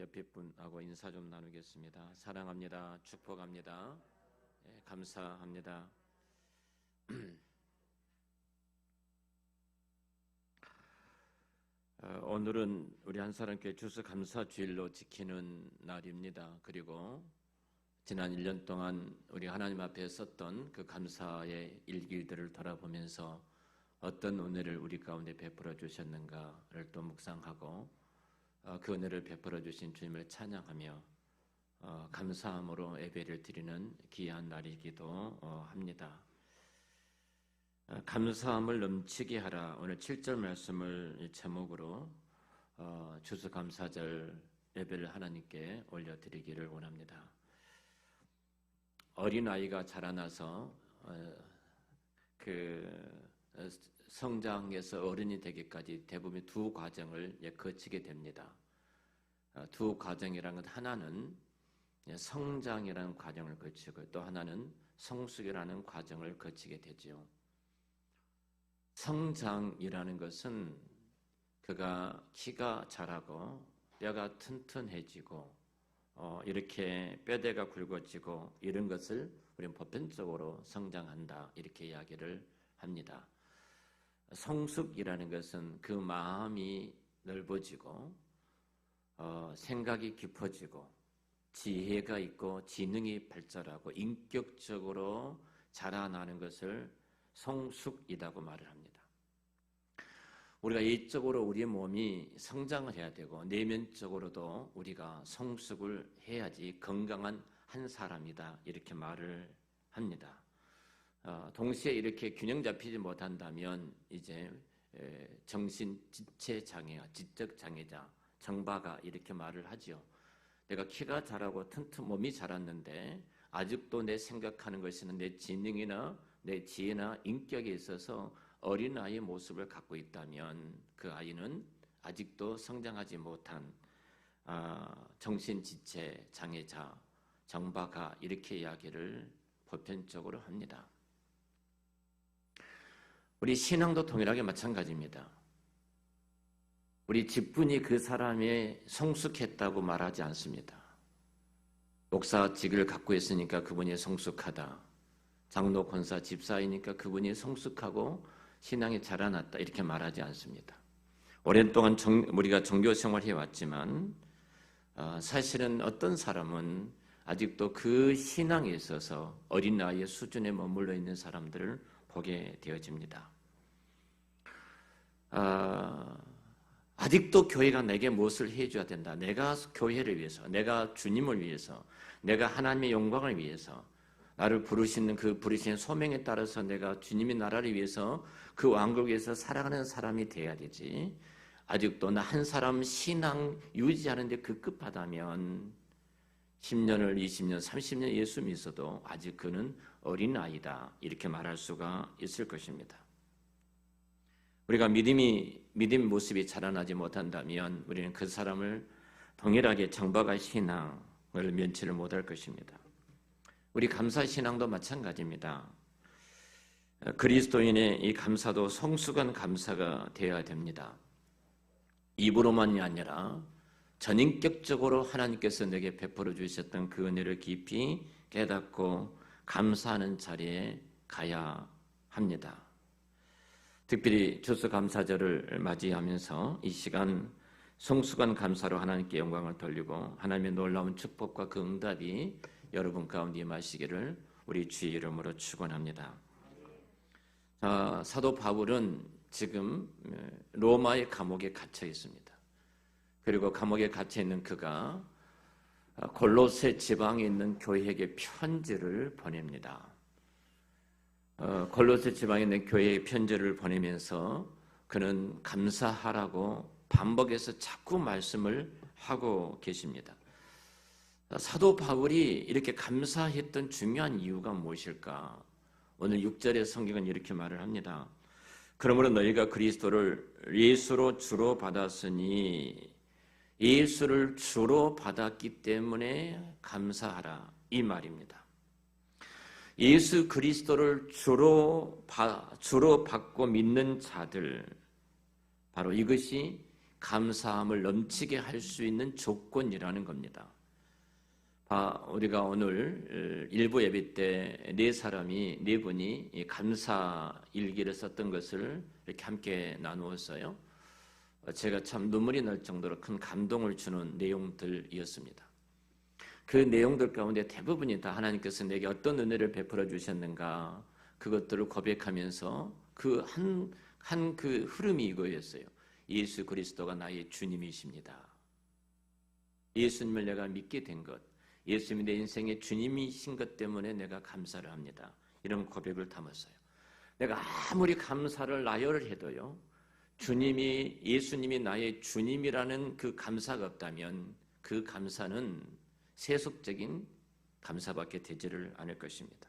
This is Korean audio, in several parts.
옆에 분하고 인사 좀 나누겠습니다. 사랑합니다. 축복합니다. 감사합니다. 오늘은 우리 한사람교회 추수감사주일로 지키는 날입니다. 그리고 지난 1년 동안 우리 하나님 앞에 썼던 그 감사의 일기들을 돌아보면서 어떤 은혜를 우리 가운데 베풀어 주셨는가를 또 묵상하고 그 은혜를 베풀어 주신 주님을 찬양하며 감사함으로 예배를 드리는 귀한 날이기도 합니다. 감사함을 넘치게 하라. 오늘 7절 말씀을 제목으로 추수감사절 예배를 하나님께 올려드리기를 원합니다. 어린아이가 자라나서 성장해서 어른이 되기까지 대부분 두 과정을 거치게 됩니다. 두 과정이라는 것, 하나는 성장이라는 과정을 거치고 또 하나는 성숙이라는 과정을 거치게 되죠. 성장이라는 것은 그가 키가 자라고 뼈가 튼튼해지고 이렇게 뼈대가 굵어지고 이런 것을 우리는 보편적으로 성장한다 이렇게 이야기를 합니다. 성숙이라는 것은 그 마음이 넓어지고 생각이 깊어지고 지혜가 있고 지능이 발달하고 인격적으로 자라나는 것을 성숙이라고 말을 합니다. 우리가 이적으로 우리의 몸이 성장을 해야 되고 내면적으로도 우리가 성숙을 해야지 건강한 한 사람이다 이렇게 말을 합니다. 동시에 이렇게 균형 잡히지 못한다면 이제 정신 지체 장애야, 지적 장애자, 정바가 이렇게 말을 하죠. 내가 키가 자라고 튼튼 몸이 자랐는데 아직도 내 생각하는 것이나 내 지능이나 내 지혜나 인격에 있어서 어린아이의 모습을 갖고 있다면 그 아이는 아직도 성장하지 못한 정신지체 장애자, 정바가 이렇게 이야기를 보편적으로 합니다. 우리 신앙도 동일하게 마찬가지입니다. 우리 직분이 그 사람이 성숙했다고 말하지 않습니다. 목사직을 갖고 있으니까 그분이 성숙하다. 장로, 권사, 집사이니까 그분이 성숙하고 신앙이 자라났다 이렇게 말하지 않습니다. 오랫동안 우리가 종교 생활을 해왔지만 사실은 어떤 사람은 아직도 그 신앙에 있어서 어린아이의 수준에 머물러 있는 사람들을 보게 되어집니다. 아직도 교회가 내게 무엇을 해줘야 된다. 내가 교회를 위해서, 내가 주님을 위해서, 내가 하나님의 영광을 위해서 나를 부르시는 그 부르신 소명에 따라서 내가 주님의 나라를 위해서 그 왕국에서 살아가는 사람이 돼야 되지. 아직도 나 한 사람 신앙 유지하는 데 급급하다면 10년을 20년, 30년 예수 믿어도 아직 그는 어린아이다 이렇게 말할 수가 있을 것입니다. 우리가 믿음 모습이 자라나지 못한다면 우리는 그 사람을 동일하게 정박할 신앙을 면치를 못할 것입니다. 우리 감사 신앙도 마찬가지입니다. 그리스도인의 이 감사도 성숙한 감사가 되어야 됩니다. 입으로만이 아니라 전인격적으로 하나님께서 내게 베풀어 주셨던 그 은혜를 깊이 깨닫고 감사하는 자리에 가야 합니다. 특별히 추수감사절을 맞이하면서 이 시간 성숙한 감사로 하나님께 영광을 돌리고 하나님의 놀라운 축복과 그 응답이 여러분 가운데 임하시기를 우리 주의 이름으로 축원합니다. 사도 바울은 지금 로마의 감옥에 갇혀 있습니다. 그리고 감옥에 갇혀 있는 그가 골로새 지방에 있는 교회에게 편지를 보냅니다. 골로새 지방에 있는 교회에 편지를 보내면서 그는 감사하라고 반복해서 자꾸 말씀을 하고 계십니다. 사도 바울이 이렇게 감사했던 중요한 이유가 무엇일까? 오늘 6절의 성경은 이렇게 말을 합니다. 그러므로 너희가 그리스도를 예수로 주로 받았으니 예수를 주로 받았기 때문에 감사하라 이 말입니다. 예수 그리스도를 주로 받고 믿는 자들 바로 이것이 감사함을 넘치게 할 수 있는 조건이라는 겁니다. 우리가 오늘 일부 예배 때 네 분이 감사 일기를 썼던 것을 이렇게 함께 나누었어요. 제가 참 눈물이 날 정도로 큰 감동을 주는 내용들이었습니다. 그 내용들 가운데 대부분이 다 하나님께서 내게 어떤 은혜를 베풀어 주셨는가 그것들을 고백하면서 그 흐름이 이거였어요. 예수 그리스도가 나의 주님이십니다. 예수님을 내가 믿게 된 것, 예수님이 내 인생의 주님이신 것 때문에 내가 감사를 합니다. 이런 고백을 담았어요. 내가 아무리 감사를 나열을 해도요, 예수님이 나의 주님이라는 그 감사가 없다면 그 감사는 세속적인 감사밖에 되지를 않을 것입니다.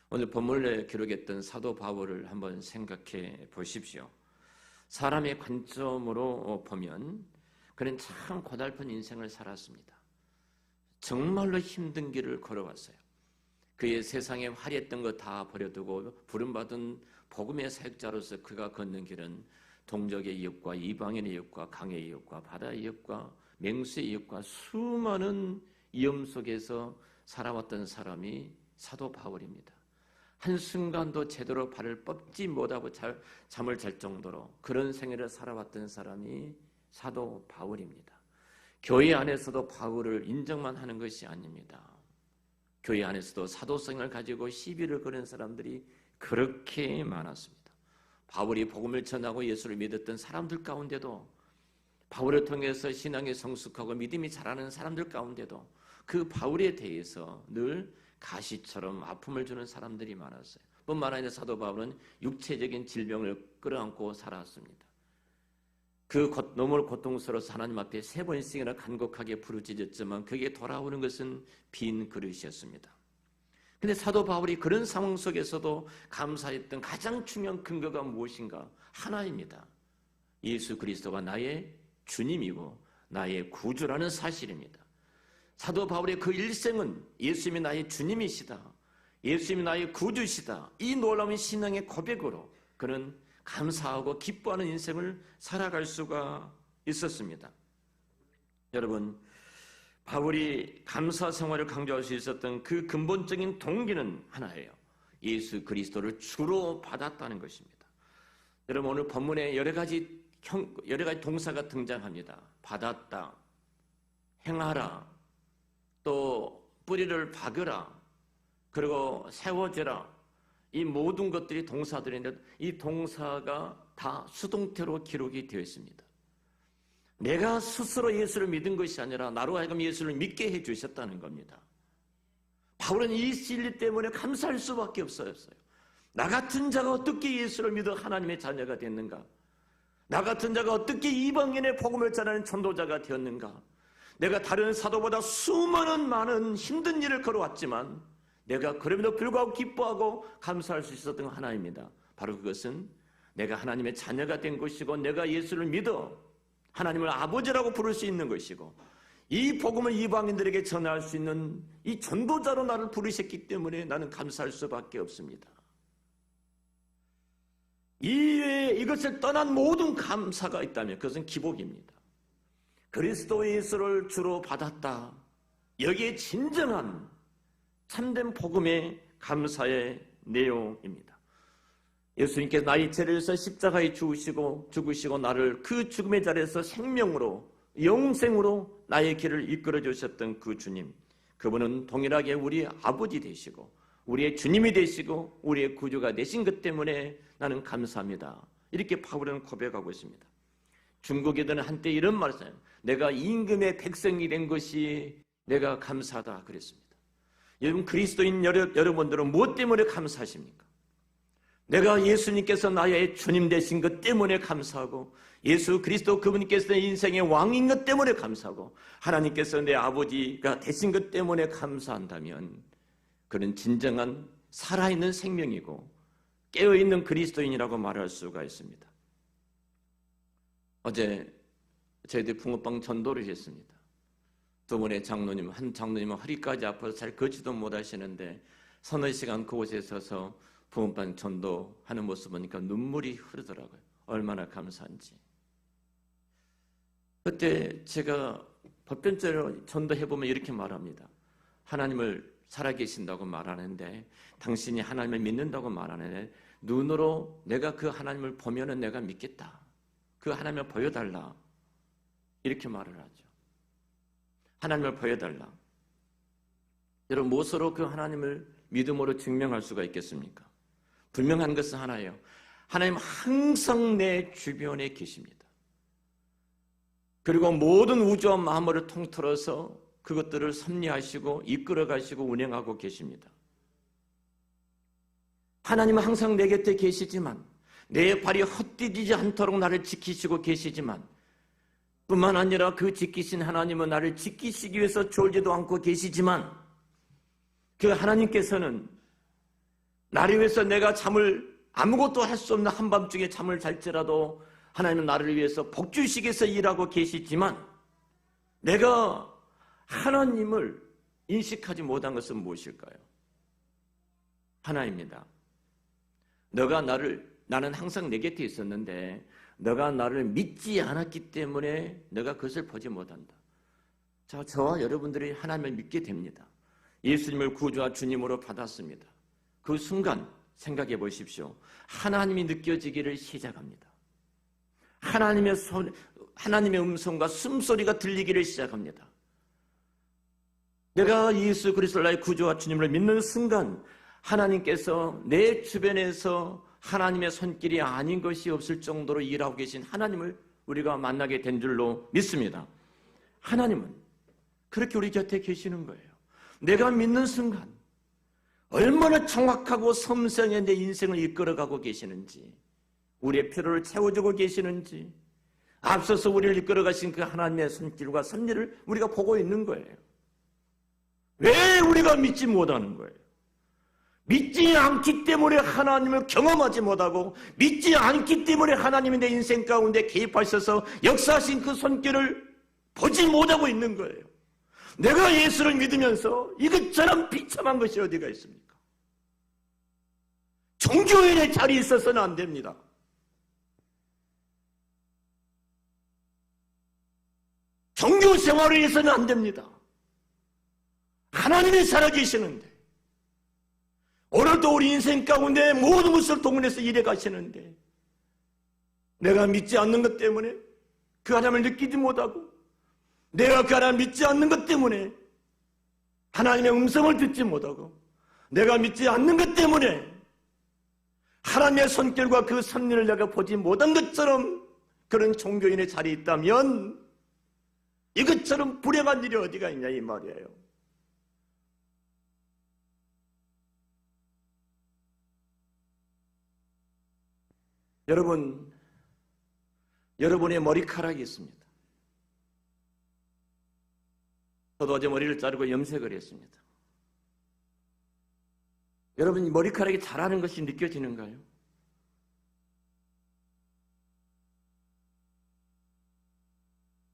오늘 본문에 기록했던 사도 바울을 한번 생각해 보십시오. 사람의 관점으로 보면 그는 참 고달픈 인생을 살았습니다. 정말로 힘든 길을 걸어왔어요. 그의 세상에 화려했던 거 다 버려두고 부름받은 복음의 사역자로서 그가 걷는 길은 동족의 이웃과 이방인의 이웃과 강의 이웃과 바다의 이웃과 맹수의 이웃과 수많은 위험 속에서 살아왔던 사람이 사도 바울입니다. 한순간도 제대로 발을 뻗지 못하고 잠을 잘 정도로 그런 생애를 살아왔던 사람이 사도 바울입니다. 교회 안에서도 바울을 인정만 하는 것이 아닙니다. 교회 안에서도 사도성을 가지고 시비를 거는 사람들이 그렇게 많았습니다. 바울이 복음을 전하고 예수를 믿었던 사람들 가운데도 바울을 통해서 신앙이 성숙하고 믿음이 자라는 사람들 가운데도 그 바울에 대해서 늘 가시처럼 아픔을 주는 사람들이 많았어요. 뿐만 아니라 사도 바울은 육체적인 질병을 끌어안고 살았습니다. 그 너무 고통스러워서 하나님 앞에 3번씩이나 간곡하게 부르짖었지만 그게 돌아오는 것은 빈 그릇이었습니다. 그런데 사도 바울이 그런 상황 속에서도 감사했던 가장 중요한 근거가 무엇인가? 하나입니다. 예수 그리스도가 나의 주님이고 나의 구주라는 사실입니다. 사도 바울의 그 일생은 예수님이 나의 주님이시다, 예수님이 나의 구주시다, 이 놀라운 신앙의 고백으로 그는 감사하고 기뻐하는 인생을 살아갈 수가 있었습니다. 여러분, 바울이 감사 생활을 강조할 수 있었던 그 근본적인 동기는 하나예요. 예수 그리스도를 주로 받았다는 것입니다. 여러분, 오늘 본문에 여러 가지 동사가 등장합니다. 받았다, 행하라, 또 뿌리를 박으라, 그리고 세워지라, 이 모든 것들이 동사들인데 이 동사가 다 수동태로 기록이 되어 있습니다. 내가 스스로 예수를 믿은 것이 아니라 나로 하여금 예수를 믿게 해주셨다는 겁니다. 바울은 이 진리 때문에 감사할 수밖에 없었어요. 나 같은 자가 어떻게 예수를 믿어 하나님의 자녀가 됐는가? 나 같은 자가 어떻게 이방인의 복음을 전하는 전도자가 되었는가? 내가 다른 사도보다 수많은 많은 힘든 일을 걸어왔지만 내가 그럼에도 불구하고 기뻐하고 감사할 수 있었던 하나입니다. 바로 그것은 내가 하나님의 자녀가 된 것이고 내가 예수를 믿어 하나님을 아버지라고 부를 수 있는 것이고 이 복음을 이방인들에게 전할 수 있는 이 전도자로 나를 부르셨기 때문에 나는 감사할 수밖에 없습니다. 이외에 이것을 떠난 모든 감사가 있다면 그것은 기복입니다. 그리스도 예수를 주로 받았다. 여기에 진정한 참된 복음의 감사의 내용입니다. 예수님께서 나의 죄를 위해서 십자가에 죽으시고 나를 그 죽음의 자리에서 생명으로 영생으로 나의 길을 이끌어 주셨던 그 주님, 그분은 동일하게 우리의 아버지 되시고 우리의 주님이 되시고 우리의 구주가 되신 것 때문에 나는 감사합니다. 이렇게 바울은 고백하고 있습니다. 중국에들은 한때 이런 말을 써요. 내가 임금의 백성이 된 것이 내가 감사하다 그랬습니다. 여러분, 그리스도인 여러분들은 무엇 때문에 감사하십니까? 내가 예수님께서 나의 주님 되신 것 때문에 감사하고 예수 그리스도 그분께서 내 인생의 왕인 것 때문에 감사하고 하나님께서 내 아버지가 되신 것 때문에 감사한다면 그는 진정한 살아있는 생명이고 깨어있는 그리스도인이라고 말할 수가 있습니다. 어제 저희들이 붕어빵 전도를 했습니다. 두 분의 장로님, 한 장로님은 허리까지 아파서 잘 걷지도 못하시는데 서너 시간 그곳에 서서 붕어빵 전도하는 모습 보니까 눈물이 흐르더라고요. 얼마나 감사한지. 그때 제가 법변제로 전도해보면 이렇게 말합니다. 하나님을 살아계신다고 말하는데, 당신이 하나님을 믿는다고 말하는데, 눈으로 내가 그 하나님을 보면은 내가 믿겠다. 그 하나님을 보여달라. 이렇게 말을 하죠. 하나님을 보여달라. 여러분, 무엇으로 그 하나님을 믿음으로 증명할 수가 있겠습니까? 분명한 것은 하나예요. 하나님 항상 내 주변에 계십니다. 그리고 모든 우주와 만물을 통틀어서 그것들을 섭리하시고 이끌어가시고 운행하고 계십니다. 하나님은 항상 내 곁에 계시지만, 내 발이 헛디디지 않도록 나를 지키시고 계시지만, 뿐만 아니라 그 지키신 하나님은 나를 지키시기 위해서 졸지도 않고 계시지만, 그 하나님께서는 나를 위해서 내가 잠을 아무것도 할 수 없는 한밤중에 잠을 잘지라도 하나님은 나를 위해서 복주시기 위해서 일하고 계시지만, 내가 하나님을 인식하지 못한 것은 무엇일까요? 하나입니다. 나는 항상 내 곁에 있었는데 너가 나를 믿지 않았기 때문에 내가 그것을 보지 못한다. 자, 저와 여러분들이 하나님을 믿게 됩니다. 예수님을 구주와 주님으로 받았습니다. 그 순간 생각해 보십시오. 하나님이 느껴지기를 시작합니다. 하나님의 음성과 숨소리가 들리기를 시작합니다. 내가 예수 그리스도를 나의 구주와 주님을 믿는 순간 하나님께서 내 주변에서 하나님의 손길이 아닌 것이 없을 정도로 일하고 계신 하나님을 우리가 만나게 된 줄로 믿습니다. 하나님은 그렇게 우리 곁에 계시는 거예요. 내가 믿는 순간 얼마나 정확하고 섬세하게 내 인생을 이끌어가고 계시는지, 우리의 필요를 채워주고 계시는지, 앞서서 우리를 이끌어가신 그 하나님의 손길과 섭리를 우리가 보고 있는 거예요. 왜 우리가 믿지 못하는 거예요? 믿지 않기 때문에 하나님을 경험하지 못하고, 믿지 않기 때문에 하나님이 내 인생 가운데 개입하셔서 역사하신 그 손길을 보지 못하고 있는 거예요. 내가 예수를 믿으면서 이것처럼 비참한 것이 어디가 있습니까? 종교인의 자리에 있어서는 안 됩니다. 종교 생활을 해서는 안 됩니다. 하나님이 살아계시는데, 오늘도 우리 인생 가운데 모든 것을 동원해서 일해 가시는데, 내가 믿지 않는 것 때문에 그 하나님을 느끼지 못하고, 내가 그 하나님을 믿지 않는 것 때문에 하나님의 음성을 듣지 못하고, 내가 믿지 않는 것 때문에 하나님의 손길과 그 섭리를 내가 보지 못한 것처럼 그런 종교인의 자리에 있다면, 이것처럼 불행한 일이 어디가 있냐 이 말이에요. 여러분의 머리카락이 있습니다. 저도 어제 머리를 자르고 염색을 했습니다. 여러분, 머리카락이 자라는 것이 느껴지는가요?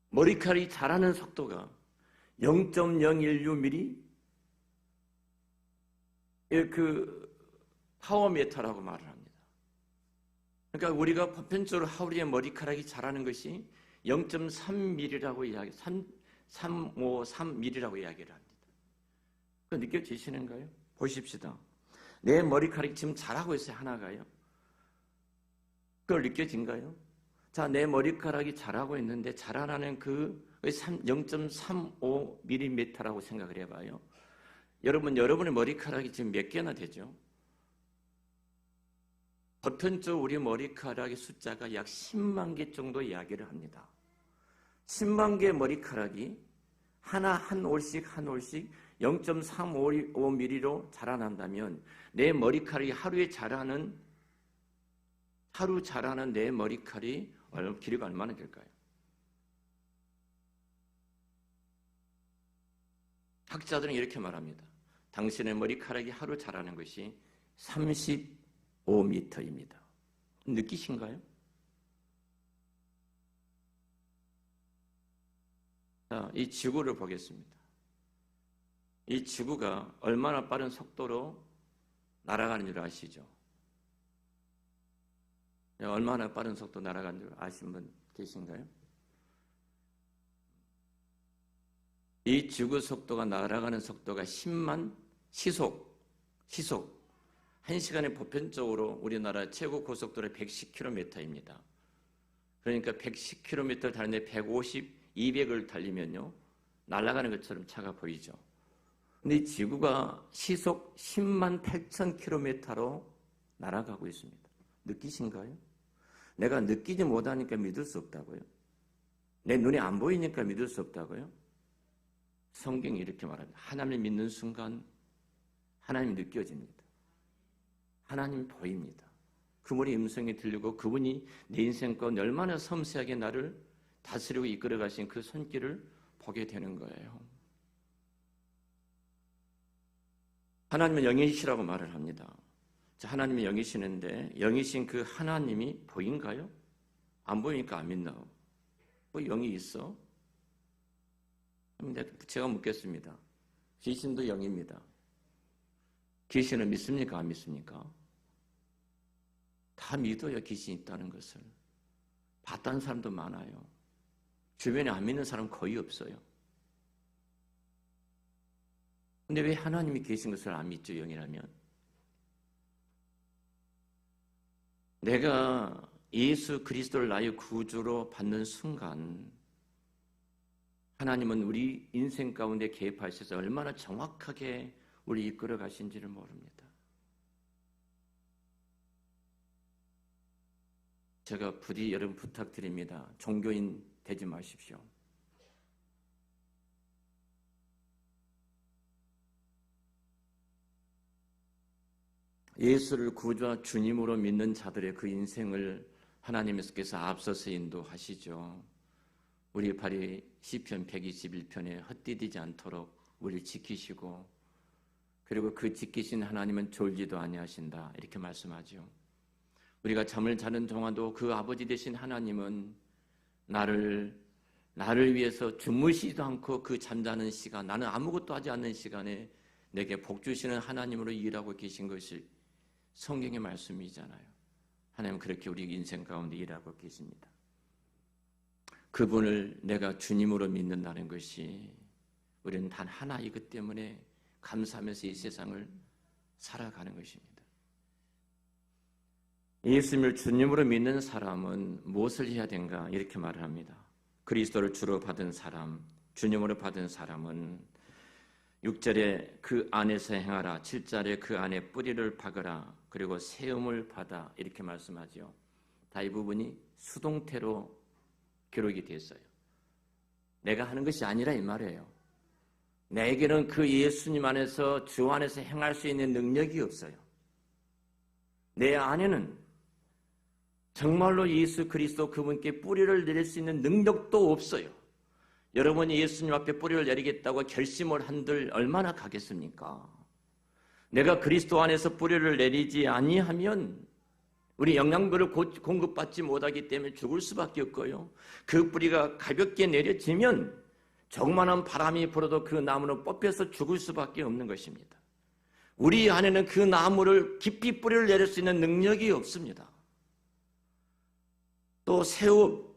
머리카락이 자라는 속도가 0.016mm 그 파워미터라고 말을 합니다. 그러니까 우리가 보편적으로 하루에 머리카락이 자라는 것이 0.3mm라고 이야기, 353mm라고 이야기를 합니다. 그거 느껴지시는가요? 보십시다. 내 머리카락이 지금 자라고 있어요, 하나가요. 그걸 느껴진가요? 자, 내 머리카락이 자라고 있는데 자라나는 그 0.35mm라고 생각을 해봐요. 여러분의 머리카락이 지금 몇 개나 되죠? 보편적으로 우리 머리카락의 숫자가 약 10만 개 정도 이야기를 합니다. 10만 개의 머리카락이 한 올씩 0.355mm로 자라난다면 내 머리카락이 하루 자라는 내 머리카락이 길이가 얼마나 될까요? 학자들은 이렇게 말합니다. 당신의 머리카락이 하루 자라는 것이 35m입니다. 느끼신가요? 자, 이 지구를 보겠습니다. 이 지구가 얼마나 빠른 속도로 날아가는 줄 아시죠? 얼마나 빠른 속도 날아가는 줄 아시는 분 계신가요? 이 지구 속도가 날아가는 속도가 10만 시속 1시간에 보편적으로 우리나라 최고 고속도로 110km입니다. 그러니까 110km 달리는데 150, 200을 달리면요 날아가는 것처럼 차가 보이죠. 근데 이 지구가 시속 10만 8천 km로 날아가고 있습니다. 느끼신가요? 내가 느끼지 못하니까 믿을 수 없다고요? 내 눈에 안 보이니까 믿을 수 없다고요? 성경이 이렇게 말합니다. 하나님을 믿는 순간 하나님이 느껴집니다. 하나님이 보입니다. 그분의 음성이 들리고 그분이 내 인생 가운데 얼마나 섬세하게 나를 다스리고 이끌어 가신 그 손길을 보게 되는 거예요. 하나님은 영이시라고 말을 합니다. 하나님이 영이시는데 영이신 그 하나님이 보인가요? 안 보이니까 안 믿나? 뭐 영이 있어? 제가 묻겠습니다. 귀신도 영입니다. 귀신을 믿습니까? 안 믿습니까? 다 믿어요. 귀신이 있다는 것을. 봤다는 사람도 많아요. 주변에 안 믿는 사람 거의 없어요. 근데 왜 하나님이 계신 것을 안 믿죠? 영이라면. 내가 예수 그리스도를 나의 구주로 받는 순간 하나님은 우리 인생 가운데 개입하셔서 얼마나 정확하게 우리 이끌어 가신지를 모릅니다. 제가 부디 여러분 부탁드립니다. 종교인 되지 마십시오. 예수를 구주와 주님으로 믿는 자들의 그 인생을 하나님께서 앞서서 인도하시죠. 우리 발이 시편 121편에 헛디디지 않도록 우리를 지키시고 그리고 그 지키신 하나님은 졸지도 아니하신다 이렇게 말씀하죠. 우리가 잠을 자는 동안도 그 아버지 되신 하나님은 나를 위해서 주무시지도 않고 그 잠자는 시간, 나는 아무것도 하지 않는 시간에 내게 복 주시는 하나님으로 일하고 계신 것이 성경의 말씀이잖아요. 하나님은 그렇게 우리 인생 가운데 일하고 계십니다. 그분을 내가 주님으로 믿는다는 것이 우리는 단 하나이기 때문에 감사하면서 이 세상을 살아가는 것입니다. 예수님을 주님으로 믿는 사람은 무엇을 해야 되는가 이렇게 말을 합니다. 그리스도를 주로 받은 사람, 주님으로 받은 사람은 6절에 그 안에서 행하라, 7절에 그 안에 뿌리를 박으라, 그리고 세움을 받아 이렇게 말씀하죠. 다 이 부분이 수동태로 기록이 됐어요. 내가 하는 것이 아니라 이 말이에요. 내게는 그 예수님 안에서 주 안에서 행할 수 있는 능력이 없어요. 내 안에는 정말로 예수 그리스도 그분께 뿌리를 내릴 수 있는 능력도 없어요. 여러분이 예수님 앞에 뿌리를 내리겠다고 결심을 한들 얼마나 가겠습니까? 내가 그리스도 안에서 뿌리를 내리지 아니하면 우리 영양분을 공급받지 못하기 때문에 죽을 수밖에 없고요. 그 뿌리가 가볍게 내려지면 조그마한 바람이 불어도 그 나무는 뽑혀서 죽을 수밖에 없는 것입니다. 우리 안에는 그 나무를 깊이 뿌리를 내릴 수 있는 능력이 없습니다. 또 세움,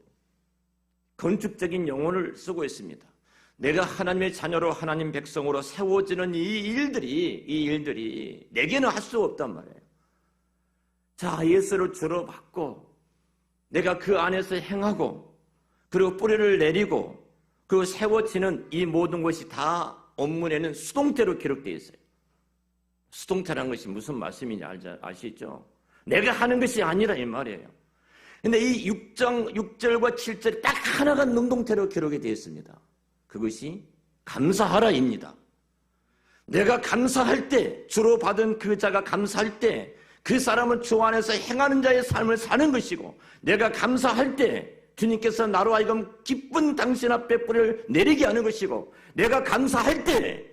건축적인 용어를 쓰고 있습니다. 내가 하나님의 자녀로 하나님 백성으로 세워지는 이 일들이 내게는 할 수 없단 말이에요. 자, 예수를 주로 받고 내가 그 안에서 행하고 그리고 뿌리를 내리고 그 세워지는 이 모든 것이 다 원문에는 수동태로 기록되어 있어요. 수동태라는 것이 무슨 말씀인지 아시죠? 내가 하는 것이 아니라 이 말이에요. 근데 이 6절과 7절이 딱 하나가 능동태로 기록이 되어 있습니다. 그것이 감사하라입니다. 내가 감사할 때, 주로 받은 그 자가 감사할 때 그 사람은 주 안에서 행하는 자의 삶을 사는 것이고, 내가 감사할 때 주님께서 나로 하여금 기쁜 당신 앞에 뿌리를 내리게 하는 것이고, 내가 감사할 때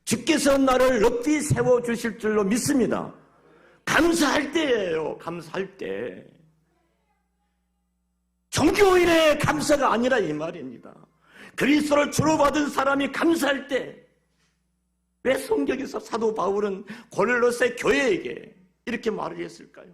주께서 나를 높이 세워주실 줄로 믿습니다. 감사할 때예요. 감사할 때. 종교인의 감사가 아니라 이 말입니다. 그리스도를 주로 받은 사람이 감사할 때, 왜 성경에서 사도 바울은 고릴로새 교회에게 이렇게 말을 했을까요?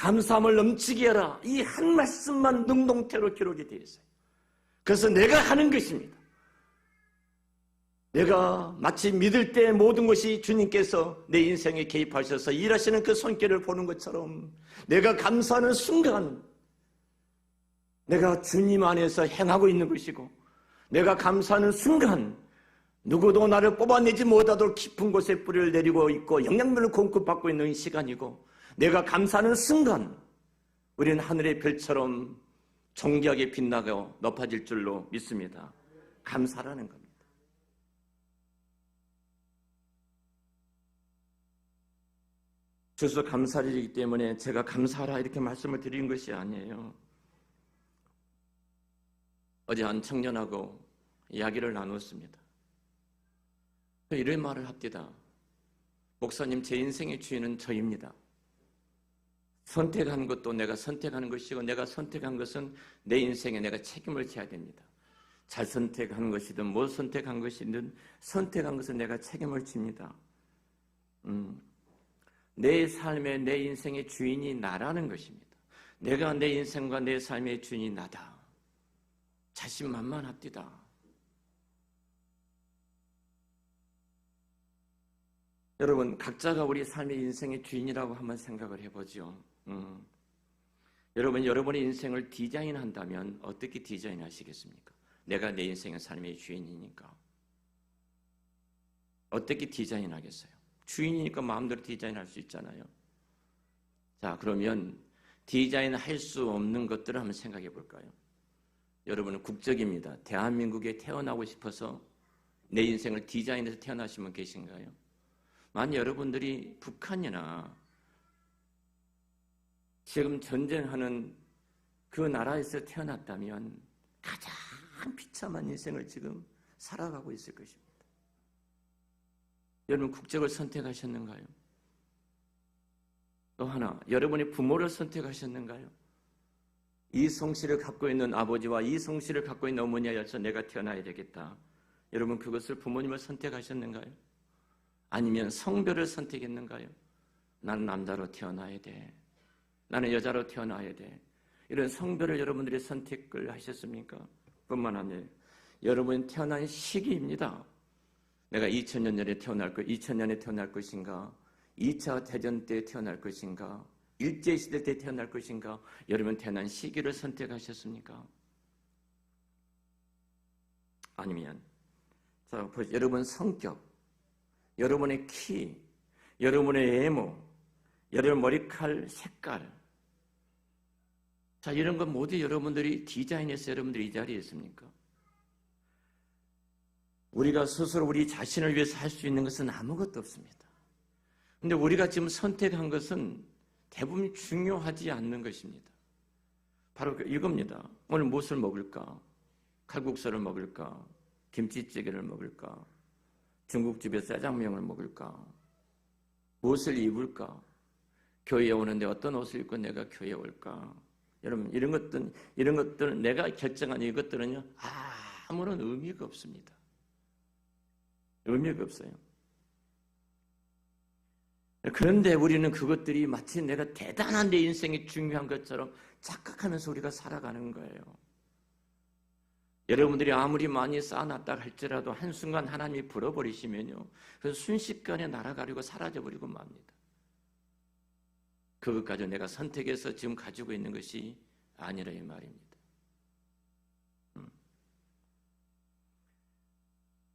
감사함을 넘치게 하라. 이 한 말씀만 능동태로 기록이 되어 있어요. 그래서 내가 하는 것입니다. 내가 마치 믿을 때 모든 것이 주님께서 내 인생에 개입하셔서 일하시는 그 손길을 보는 것처럼 내가 감사하는 순간 내가 주님 안에서 행하고 있는 것이고, 내가 감사하는 순간 누구도 나를 뽑아내지 못하도록 깊은 곳에 뿌리를 내리고 있고 영양분을 공급받고 있는 시간이고, 내가 감사하는 순간 우리는 하늘의 별처럼 존귀하게 빛나고 높아질 줄로 믿습니다. 감사라는 겁니다. 주소 감사일이기 때문에 제가 감사하라 이렇게 말씀을 드린 것이 아니에요. 어제 한 청년하고 이야기를 나눴습니다. 이런 말을 합디다. 목사님, 제 인생의 주인은 저입니다. 선택한 것도 내가 선택하는 것이고, 내가 선택한 것은 내 인생에 내가 책임을 져야 됩니다. 잘 선택한 것이든 못 선택한 것이든 선택한 것은 내가 책임을 집니다. 내 삶의, 내 인생의 주인이 나라는 것입니다. 내가 내 인생과 내 삶의 주인이 나다. 자신만만합디다. 여러분, 각자가 우리 삶의 인생의 주인이라고 한번 생각을 해보죠. 여러분의 인생을 디자인한다면 어떻게 디자인하시겠습니까? 내가 내 인생의 삶의 주인이니까 어떻게 디자인하겠어요? 주인이니까 마음대로 디자인할 수 있잖아요. 자, 그러면 디자인할 수 없는 것들을 한번 생각해 볼까요? 여러분은 국적입니다. 대한민국에 태어나고 싶어서 내 인생을 디자인해서 태어나신 분 계신가요? 만약 여러분들이 북한이나 지금 전쟁하는 그 나라에서 태어났다면 가장 비참한 인생을 지금 살아가고 있을 것입니다. 여러분, 국적을 선택하셨는가요? 또 하나, 여러분이 부모를 선택하셨는가요? 이 성씨를 갖고 있는 아버지와 이 성씨를 갖고 있는 어머니여서 내가 태어나야 되겠다. 여러분, 그것을 부모님을 선택하셨는가요? 아니면 성별을 선택했는가요? 나는 남자로 태어나야 돼. 나는 여자로 태어나야 돼. 이런 성별을 여러분들이 선택을 하셨습니까? 뿐만 아니라 여러분 태어난 시기입니다. 내가 2000년에 태어날 것인가? 2차 대전 때 태어날 것인가? 일제시대 때 태어날 것인가? 여러분 태어난 시기를 선택하셨습니까? 아니면 자, 여러분 성격, 여러분의 키, 여러분의 외모, 여러분 머리칼 색깔, 자, 이런 건 모두 여러분들이 디자인해서 여러분들이 이 자리에 있습니까? 우리가 스스로 우리 자신을 위해서 할 수 있는 것은 아무것도 없습니다. 근데 우리가 지금 선택한 것은 대부분 중요하지 않는 것입니다. 바로 이겁니다. 오늘 무엇을 먹을까? 칼국수를 먹을까? 김치찌개를 먹을까? 중국집에 짜장면을 먹을까? 무엇을 입을까? 교회에 오는데 어떤 옷을 입고 내가 교회에 올까? 여러분, 이런 것들은 내가 결정한 이것들은요, 아무런 의미가 없습니다. 의미가 없어요. 그런데 우리는 그것들이 마치 내가 대단한 내 인생이 중요한 것처럼 착각하면서 우리가 살아가는 거예요. 여러분들이 아무리 많이 쌓아놨다 할지라도 한순간 하나님이 불어버리시면요, 그래서 순식간에 날아가리고 사라져버리고 맙니다. 그것까지 내가 선택해서 지금 가지고 있는 것이 아니라 이 말입니다.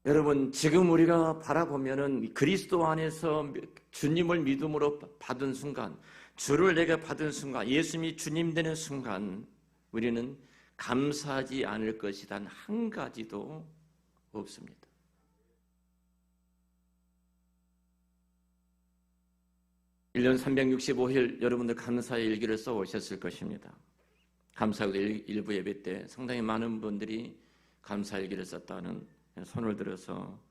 여러분, 지금 우리가 바라보면은 그리스도 안에서 주님을 믿음으로 받은 순간, 주를 내가 받은 순간, 예수님이 주님 되는 순간 우리는 감사하지 않을 것이 단 한 가지도 없습니다. 일 년 365일 여러분들 감사의 일기를 써오셨을 것입니다. 감사의 일부 예배 때 상당히 많은 분들이 감사의 일기를 썼다는 손을 들어서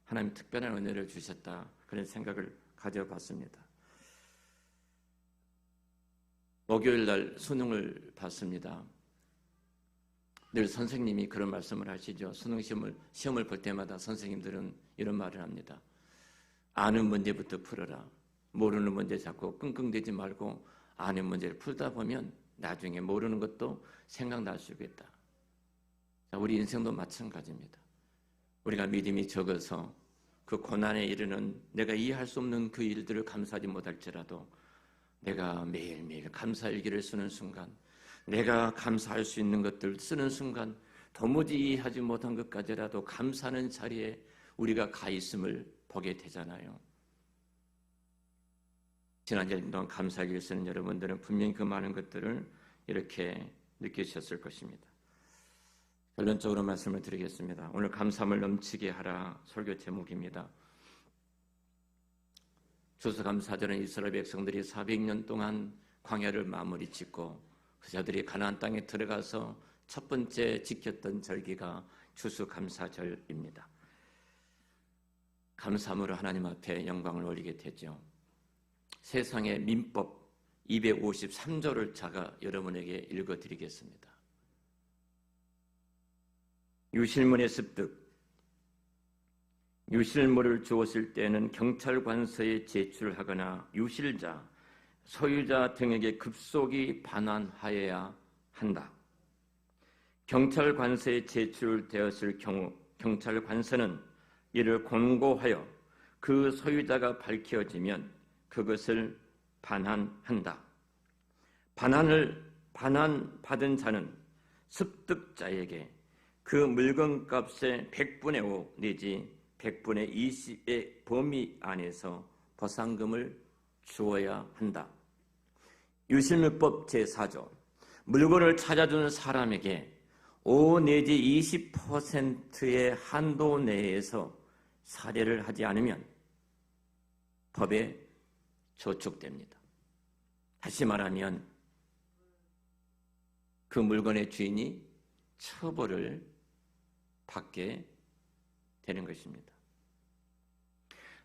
하나님 특별한 은혜를 주셨다, 그런 생각을 가져봤습니다. 목요일 날 수능을 봤습니다. 늘 선생님이 그런 말씀을 하시죠. 수능 시험을 볼 때마다 선생님들은 이런 말을 합니다. 아는 문제부터 풀어라. 모르는 문제 자꾸 끙끙대지 말고 아는 문제를 풀다 보면 나중에 모르는 것도 생각날 수 있겠다. 자, 우리 인생도 마찬가지입니다. 우리가 믿음이 적어서 그 고난에 이르는 내가 이해할 수 없는 그 일들을 감사하지 못할지라도 내가 매일매일 감사일기를 쓰는 순간, 내가 감사할 수 있는 것들 쓰는 순간 도무지 이해하지 못한 것까지라도 감사하는 자리에 우리가 가 있음을 보게 되잖아요. 지난주에 동안 감사일기를 쓰는 여러분들은 분명히 그 많은 것들을 이렇게 느끼셨을 것입니다. 결론적으로 말씀을 드리겠습니다. 오늘 감사함을 넘치게 하라 설교 제목입니다. 추수감사절은 이스라엘 백성들이 400년 동안 광야를 마무리 짓고 그자들이 가나안 땅에 들어가서 첫 번째 지켰던 절기가 추수감사절입니다. 감사함으로 하나님 앞에 영광을 올리게 되죠. 세상의 민법 253조를 제가 여러분에게 읽어드리겠습니다. 유실물의 습득. 유실물을 주었을 때는 경찰관서에 제출하거나 유실자, 소유자 등에게 급속히 반환하여야 한다. 경찰관서에 제출되었을 경우 경찰관서는 이를 권고하여 그 소유자가 밝혀지면 그것을 반환한다. 반환받은 자는 습득자에게 그 물건값의 100분의 5 내지 100분의 20의 범위 안에서 보상금을 주어야 한다. 유실물법 제4조. 물건을 찾아주는 사람에게 5 내지 20%의 한도 내에서 살해를 하지 않으면 법에 저촉됩니다. 다시 말하면 그 물건의 주인이 처벌을 받게 되는 것입니다.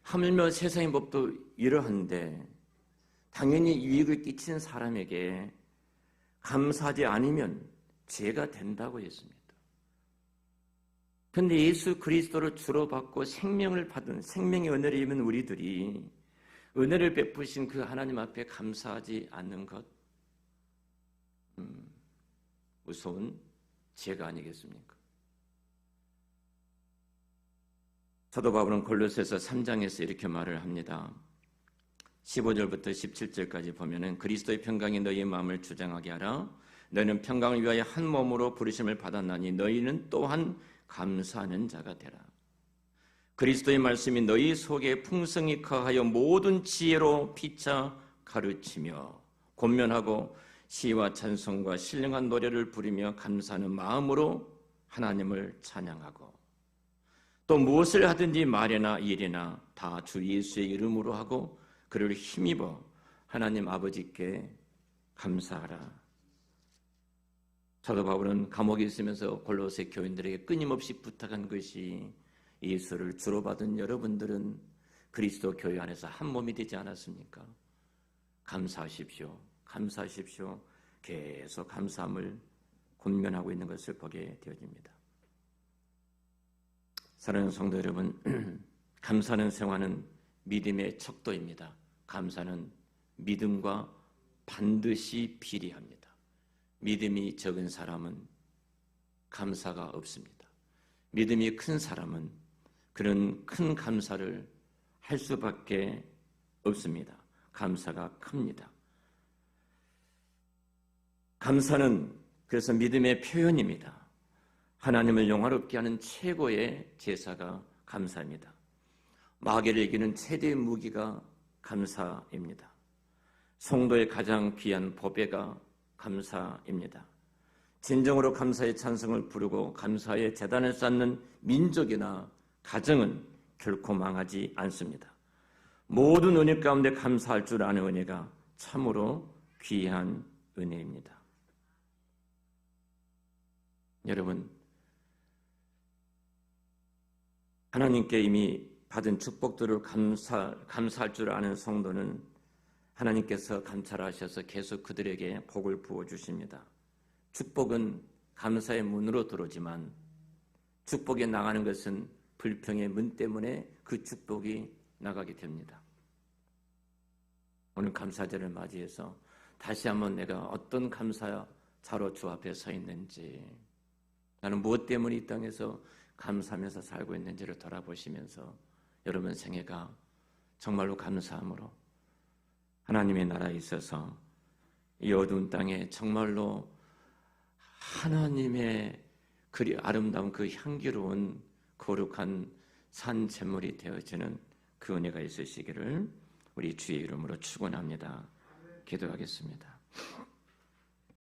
하물며 세상의 법도 이러한데 당연히 유익을 끼친 사람에게 감사하지 않으면 죄가 된다고 했습니다. 그런데 예수 그리스도를 주로 받고 생명을 받은 생명의 은혜를 입은 우리들이 은혜를 베푸신 그 하나님 앞에 감사하지 않는 것 무서운 죄가 아니겠습니까? 사도 바울은 골로새서 3장에서 이렇게 말을 합니다. 15절부터 17절까지 보면은 그리스도의 평강이 너희의 마음을 주장하게 하라. 너희는 평강을 위하여 한 몸으로 부르심을 받았나니 너희는 또한 감사하는 자가 되라. 그리스도의 말씀이 너희 속에 풍성히 거하여 모든 지혜로 피차 가르치며 권면하고 시와 찬송과 신령한 노래를 부르며 감사하는 마음으로 하나님을 찬양하고 또 무엇을 하든지 말이나 일이나 다 주 예수의 이름으로 하고 그를 힘입어 하나님 아버지께 감사하라. 사도 바울은 감옥에 있으면서 골로새 교인들에게 끊임없이 부탁한 것이 예수를 주로 받은 여러분들은 그리스도 교회 안에서 한 몸이 되지 않았습니까? 감사하십시오. 감사하십시오. 계속 감사함을 권면하고 있는 것을 보게 되어집니다. 사랑하는 성도 여러분, 감사하는 생활은 믿음의 척도입니다. 감사는 믿음과 반드시 비례합니다. 믿음이 적은 사람은 감사가 없습니다. 믿음이 큰 사람은 그런 큰 감사를 할 수밖에 없습니다. 감사가 큽니다. 감사는 그래서 믿음의 표현입니다. 하나님을 영화롭게 하는 최고의 제사가 감사입니다. 마귀를 이기는 최대의 무기가 감사입니다. 성도의 가장 귀한 보배가 감사입니다. 진정으로 감사의 찬송을 부르고 감사의 제단을 쌓는 민족이나 가정은 결코 망하지 않습니다. 모든 은혜 가운데 감사할 줄 아는 은혜가 참으로 귀한 은혜입니다. 여러분, 하나님께 이미 받은 축복들을 감사할 줄 아는 성도는 하나님께서 감찰하셔서 계속 그들에게 복을 부어주십니다. 축복은 감사의 문으로 들어오지만 축복이 나가는 것은 불평의 문 때문에 그 축복이 나가게 됩니다. 오늘 감사절을 맞이해서 다시 한번 내가 어떤 감사자로 주 앞에 서 있는지, 나는 무엇 때문에 이 땅에서 감사하면서 살고 있는지를 돌아보시면서 여러분 생애가 정말로 감사함으로 하나님의 나라에 있어서 이 어두운 땅에 정말로 하나님의 그리 아름다운 그 향기로운 거룩한 산 제물이 되어지는 그 은혜가 있으시기를 우리 주의 이름으로 축원합니다. 기도하겠습니다.